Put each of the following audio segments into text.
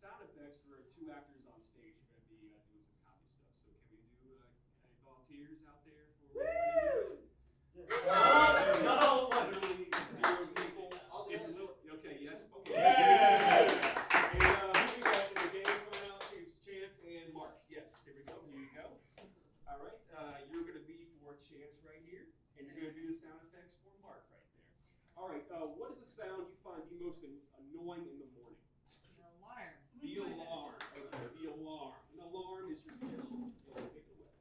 sound effects for two actors on stage who are going to be doing some comedy stuff. So can we do any volunteers out there for no, literally 0 people. It's a little, okay, yes, okay. Yeah. And who we got in the game coming out? It's Chance and Mark. Yes, here we go, here you go. All right, you're going to be for Chance right here, and you're going to do the sound effects for Mark right there. All right, what is the sound you find the most annoying in the morning? Alarm. The alarm. Okay, the alarm. An alarm is your special. Take it away.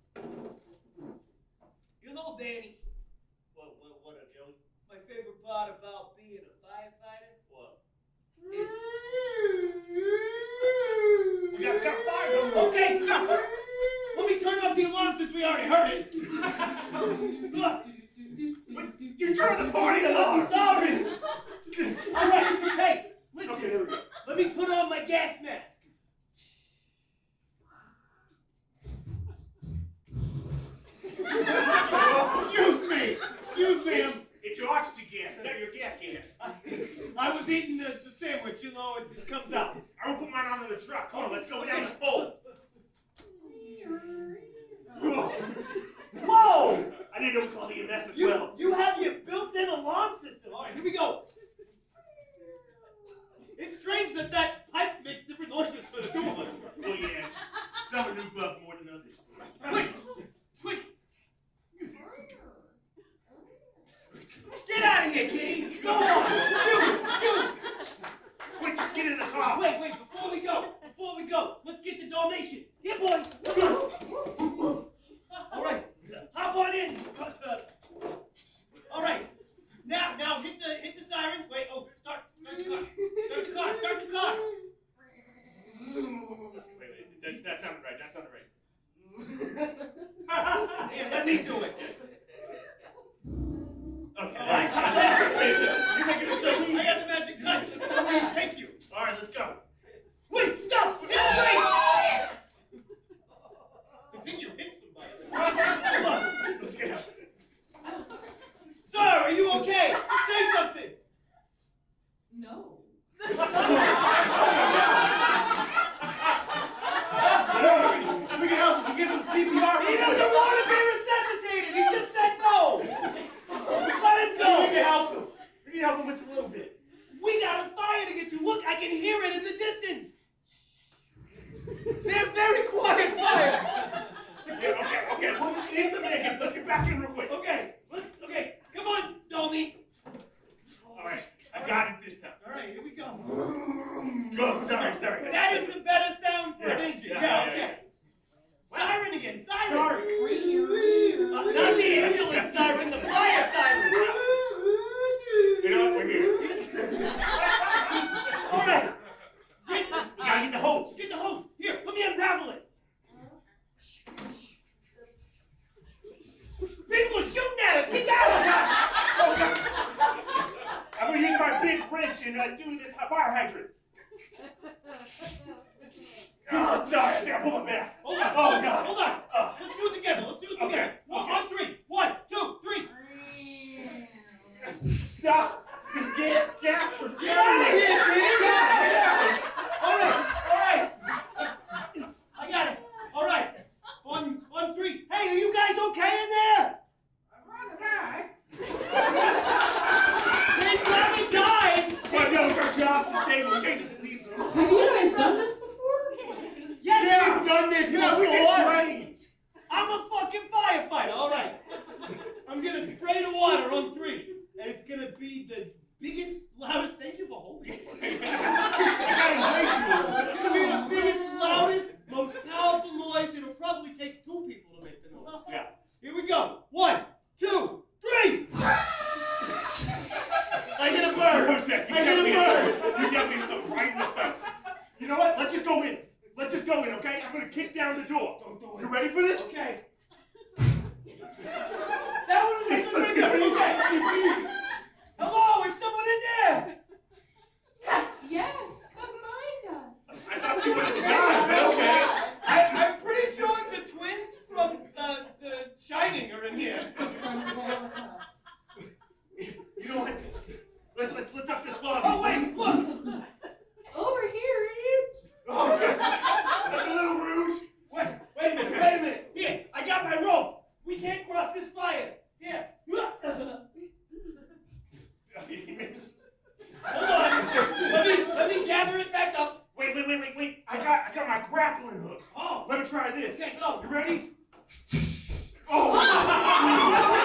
You know, Danny. What up, Joey? My favorite part about being a firefighter? What? It's... We got fire going on. Okay, we got fire. Let me turn off the alarm since we already heard it. Look. You turned the party alarm. I'm sorry. All right, hey, listen. Okay, here we go. Let me put on my gas mask. Excuse me. It's your oxygen gas, not your gas. I was eating the sandwich, you know, it just comes out. I will put mine onto the truck. Come on, let's go down this pole. Whoa! I didn't know we called EMS as well. You have your built-in alarm system. All right, here we go. It's strange that pipe makes different noises for the two of us. Well, yeah, some are new buff more than others. Quick! Get out of here, kitty! Go on! Shoot! Quick, just get in the car. Wait, before we go, let's get the donation. Yeah, boy! All right, hop on in. All right, now hit the siren. Wait, start the car. Start the car. Wait, that sounded right. Here, let me do it. Okay. All right, You're making it so easy. I got the magic touch. Thank you. All right, let's go. Wait, stop! Hit the brakes! I think you hit somebody. Come on. Let's get out. Sir, are you okay? Say something. No. We can help him. We get some CPR. He doesn't want to be resuscitated. He just said no. Let him go. We need to help him. We need to help him with just a little bit. We got a fire to get to. Look, I can hear it in the distance. They're very quiet fire. Okay. We'll just leave them in. Let's get back in real quick. Okay. Come on, Dolly. All right. I got it this time. All right, here we go. Go. Sorry. That is a better sound for an engine. Yeah. Okay. Siren again. Siren. Sorry. Not the ambulance siren, the fire siren. You know what? We're here. All right. You gotta get the hose. Get the hose. Here, let me unravel it. People are shooting at us. Get down. I'm gonna use my big wrench and do this fire hydrant. Oh, sorry. I think I pulled my back. Hold on. Oh, God. Hold on. Let's do it together. Okay. On three. 1, 2, 3. Stop. This gaps are Get out of here, Jimmy. All right. I got it. All right. On 3. Hey, are you guys okay in there? I'd rather die. They'd rather die. Well, no, it's our job to save them. We can't just leave them. Have you guys done this before? Yes, we've done this Yeah, we've before. been trained. I'm a fucking firefighter. All right. I'm gonna spray the water on 3, and it's gonna be the biggest, loudest. Thank you for holding it. I got inflation. It's gonna be the biggest, loudest, most powerful noise. It'll probably take 2 people to make the noise. Yeah. Here we go. 1, 2, 3. I hit a bird. You definitely hit him right in the face. You know what? Let's just go in. Okay? I'm gonna kick down the door. Don't do it. You ready for this? Okay. That one was Let's get it easy. okay. Hello, is someone in there? Okay, go. You ready? Oh!